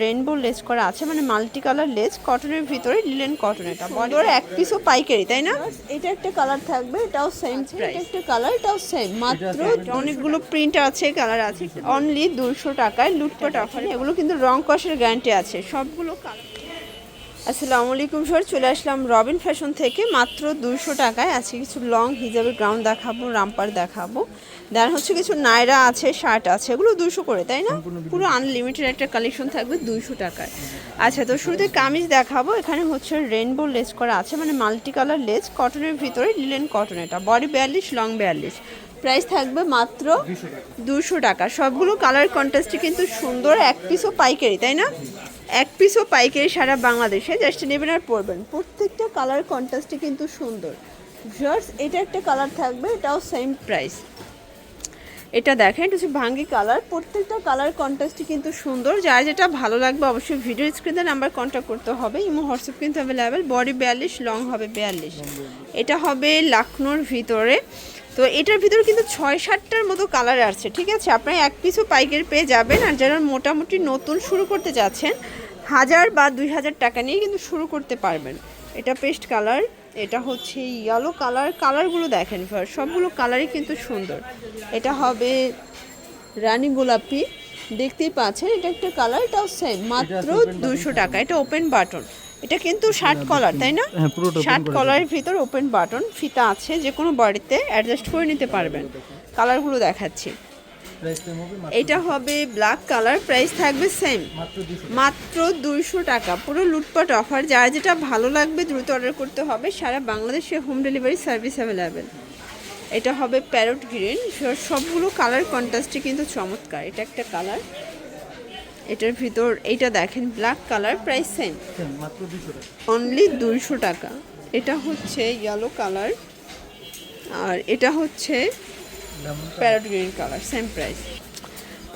Rainbow less করা আছে, মানে মাল্টি কালার লেস, কটনের ভিতরে লিলেন কটন। এটা বড় এক পিসও পাইকারি, তাই না? এটা একটা কালার থাকবে, এটাও সেম প্রাইস। একটা কালার, এটাও সেম, মাত্র অনেকগুলো প্রিন্ট আছে, কালার আছে, অনলি 200 টাকায় লুটপাট অফারে। এগুলো কিন্তু রং কষের গ্যারান্টি আছে সবগুলো কালার। আসসালামু আলাইকুম স্যার, চলে আসলাম রবিন ফ্যাশন থেকে মাত্র 200 টাকায়। আজকে কিছু লং হিজাবের গ্রাউন্ড দেখাবো, রামপার দেখাবো, দেন হচ্ছে কিছু নায়রা আছে, শার্ট আছে, এগুলো 200 করে, তাই না? পুরো আনলিমিটেড একটা কালেকশন থাকবে 200 টাকায়। আচ্ছা, তো শুরুতে কামিজ দেখাবো। এখানে হচ্ছে রেইনবো লেস করা আছে, মানে মাল্টি কালার লেস, কটনের ভিতরে লিলেন কটন। এটা বডি 42, লং 42, প্রাইস থাকবে মাত্র 200 টাকা। সবগুলো কালার কন্ট্রাস্টে কিন্তু সুন্দর, এক পিসও পাইকারি, তাই না? এক পিসও পাইকারি সারা বাংলাদেশে, জাস্ট নেবেন আর পরবেন। প্রত্যেকটা কালার কন্ট্রাস্টে কিন্তু সুন্দর। ভিউয়ার্স, এটা একটা কালার থাকবে, এটাও সেম প্রাইস। এটা দেখেন, এটা হচ্ছে ভাঙ্গি কালার। প্রত্যেকটা কালার কন্ট্রাস্টে কিন্তু সুন্দর। যার যেটা ভালো লাগবে অবশ্যই ভিডিও স্ক্রিনে নাম্বার কন্ট্যাক্ট করতে হবে। ইমো হোয়াটসঅ্যাপ কিন্তু অ্যাভেলেবেল। বডি 42, লং হবে 42। এটা হবে লাখনোর ভিতরে। তো এটার ভিতরে কিন্তু 6-7টার মতো কালার আসছে, ঠিক আছে? আপনারা এক পিসও পাইকারি পেয়ে যাবেন। আর যারা মোটামুটি নতুন শুরু করতে যাচ্ছেন, 1000 বা 2000 টাকা নিয়ে কিন্তু শুরু করতে পারবেন। এটা পেস্ট কালার, এটা হচ্ছে ইয়েলো কালার। কালারগুলো দেখেন, সবগুলো কালারই কিন্তু সুন্দর। এটা হবে রানী গোলাপি, দেখতেই পাচ্ছেন। এটা একটা কালার, এটাও সেম, মাত্র 200 টাকা। এটা ওপেন বাটন, এটা কিন্তু শার্ট কলার, তাই না? শার্ট কলারের ভিতর ওপেন বাটন, ফিতা আছে, যে কোনো বডিতে অ্যাডজাস্ট করে নিতে পারবেন। কালারগুলো দেখাচ্ছি। এটা হবে ব্ল্যাক কালার, প্রাইস থাকবে সেম, মাত্র 200 টাকা। পুরো লুটপাট অফার। যার যেটা ভালো লাগবে দ্রুত অর্ডার করতে হবে। সারা বাংলাদেশে হোম ডেলিভারি সার্ভিস অ্যাভেলেবেল। এটা হবে প্যারট গ্রিন। সবগুলো কালার কন্ট্রাস্টে কিন্তু চমৎকার। এটা একটা কালার, এটার ভিতর এইটা দেখেন black colour, price same, only 200 টাকা। এটা হচ্ছে ইয়েলো কালার, আর এটা হচ্ছে parrot green colour, same price.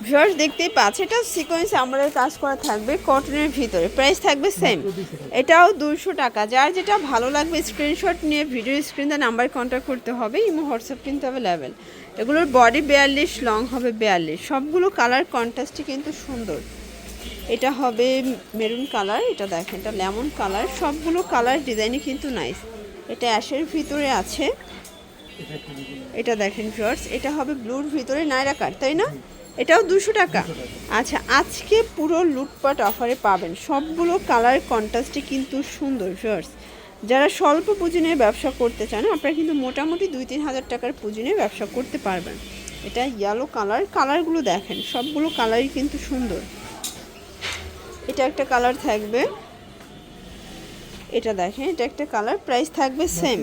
Viewers, দেখতেই পাচ্ছে, এটা সিকোয়েন্স আমাদের কাজ করা থাকবে, কটনের ভিতরে, প্রাইস থাকবে সেম, এটাও 200 টাকা। যার যেটা ভালো লাগবে স্ক্রিনশট নিয়ে ভিডিও স্ক্রিনে নাম্বার কন্ট্যাক্ট করতে হবে। ইমো হোয়াটসঅ্যাপ কিন্তু অ্যাভেলেবেল। এগুলোর বডি 42, লং হবে 42। সবগুলো কালার কন্ট্রাস্টই কিন্তু সুন্দর। এটা হবে মেরুন কালার, এটা দেখেন, এটা লেমন কালার। সবগুলো কালার ডিজাইনই কিন্তু নাইস। এটা অ্যাশের ভিতরে আছে, এটা দেখেন ভিউয়ার্স। এটা হবে ব্লুর ভিতরে নায়রা কাট, তাই না? এটাও 200 টাকা। আচ্ছা, আজকে পুরো লুটপাট অফারে পাবেন। সবগুলো কালার কন্ট্রাস্টে কিন্তু সুন্দর ভিউয়ার্স। যারা স্বল্প পুঁজি নিয়ে ব্যবসা করতে চান, আপনারা কিন্তু মোটামুটি 2-3 হাজার টাকার পুঁজি নিয়ে ব্যবসা করতে পারবেন। এটা ইয়েলো কালার। কালারগুলো দেখেন, সবগুলো কালারই কিন্তু সুন্দর। এটা একটা কালার থাকবে, এটা দেখেন, এটা একটা কালার, প্রাইস থাকবে সেম,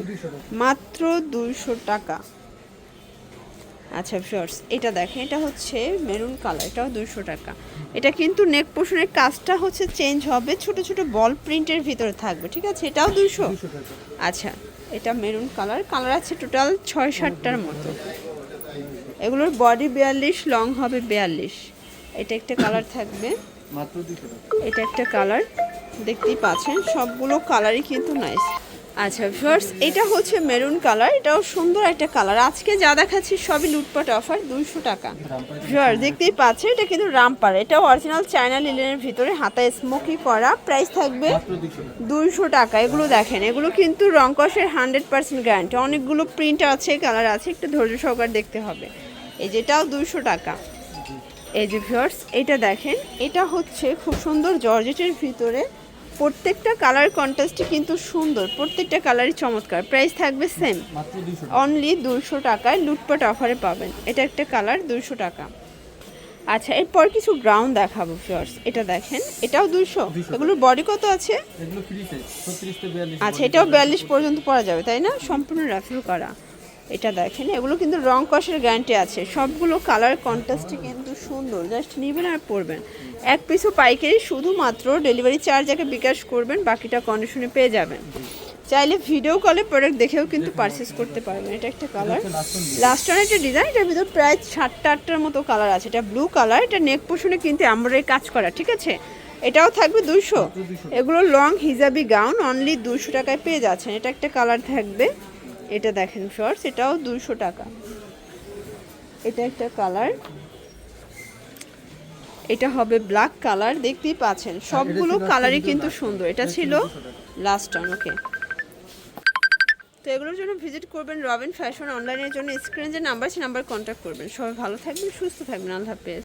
মাত্র 200 টাকা। আচ্ছা ভিউয়ার্স, এটা দেখেন, এটা হচ্ছে মেরুন কালার, এটাও 200 টাকা। এটা কিন্তু নেক পোর্শনের কাজটা হচ্ছে চেঞ্জ হবে, ছোট ছোট বল প্রিন্টের ভিতরে থাকবে, ঠিক আছে? এটাও 200। আচ্ছা, এটা মেরুন কালার। কালার আছে টোটাল 6-7টার মতো। এগুলোর বডি 42, লং হবে 42। এটা একটা কালার থাকবে, এটা একটা কালার, দেখতেই পাচ্ছেন। সবগুলো কালারই কিন্তু নাইস। আচ্ছা ভিউয়ার্স, এটা হচ্ছে মেরুন কালার, এটাও সুন্দর একটা কালার। আজকে যা দেখাচ্ছি সবই লুটপাট অফার, 200 টাকা। ভিউয়ার্স, দেখতেই পাচ্ছেন, এটা কিন্তু রামপার। এটা অরিজিনাল চায়না লিলেনের ভিতরে হাতায় স্মোকি করা, প্রাইস থাকবে 200 টাকা। এগুলো দেখেন, এগুলো কিন্তু রং কষের 100% গ্যারান্টি। অনেকগুলো প্রিন্ট আছে, কালার আছে, একটু ধৈর্য সহকারে দেখতে হবে। এই যেটাও 200 টাকা। এই যে ভিউয়ার্স, এটা দেখেন, এটা হচ্ছে খুব সুন্দর জর্জেটের ভিতরে। প্রত্যেকটা কালার কন্ট্রাস্টই কিন্তু সুন্দর, প্রত্যেকটা কালারই চমৎকার। প্রাইস থাকবে সেম, অনলি 200 টাকায় লুটপাট অফারে পাবেন। এটা একটা কালার, 200 টাকা। আচ্ছা, এরপর কিছু গ্রাউন্ড দেখাবো ভিউয়ার্স। এটা দেখেন, এটাও 200। এগুলোর বডি কত আছে? আচ্ছা, এটাও 42 পর্যন্ত পরা যাবে, তাই না? সম্পূর্ণ রাফেল করা। এটা দেখেন, এগুলো কিন্তু রং কষের গ্যারান্টি আছে। সবগুলো কালার কন্ট্রাস্টই কিন্তু সুন্দর, জাস্ট নেবেন আর পরবেন। এক পিসও পাইকারি, শুধুমাত্র ডেলিভারি চার্জ আগে বিকাশ করবেন, বাকিটা কন্ডিশনে পেয়ে যাবেন। চাইলে ভিডিও কলে প্রোডাক্ট দেখেও কিন্তু পারচেস করতে পারবেন। এটা একটা কালার, লাস্ট অন একটা ডিজাইন। এটার ভিতর প্রায় 7-8টার মতো কালার আছে। এটা ব্লু কালার, এটা নেক পোর্শনে কিন্তু এমব্রয়ডারি কাজ করা, ঠিক আছে? এটাও থাকবে 200। এগুলো লং হিজাবি গাউন, অনলি 200 টাকায় পেয়ে যাচ্ছেন। এটা একটা কালার থাকবে, এটা দেখেন শর্টস, এটাও 200 টাকা। এটা একটা কালার, এটা হবে ব্ল্যাক কালার, দেখতেই পাচ্ছেন সবগুলো কালারই কিন্তু সুন্দর। এটা ছিল লাস্ট টার্ন। ওকে, তো এগুলোর জন্য ভিজিট করবেন রবিন ফ্যাশন। অনলাইনের জন্য স্ক্রিনে যে নাম্বার আছে নাম্বার কন্ট্যাক্ট করবেন। সবাই ভালো থাকবেন, সুস্থ থাকবেন। আল্লাহ হাফেজ।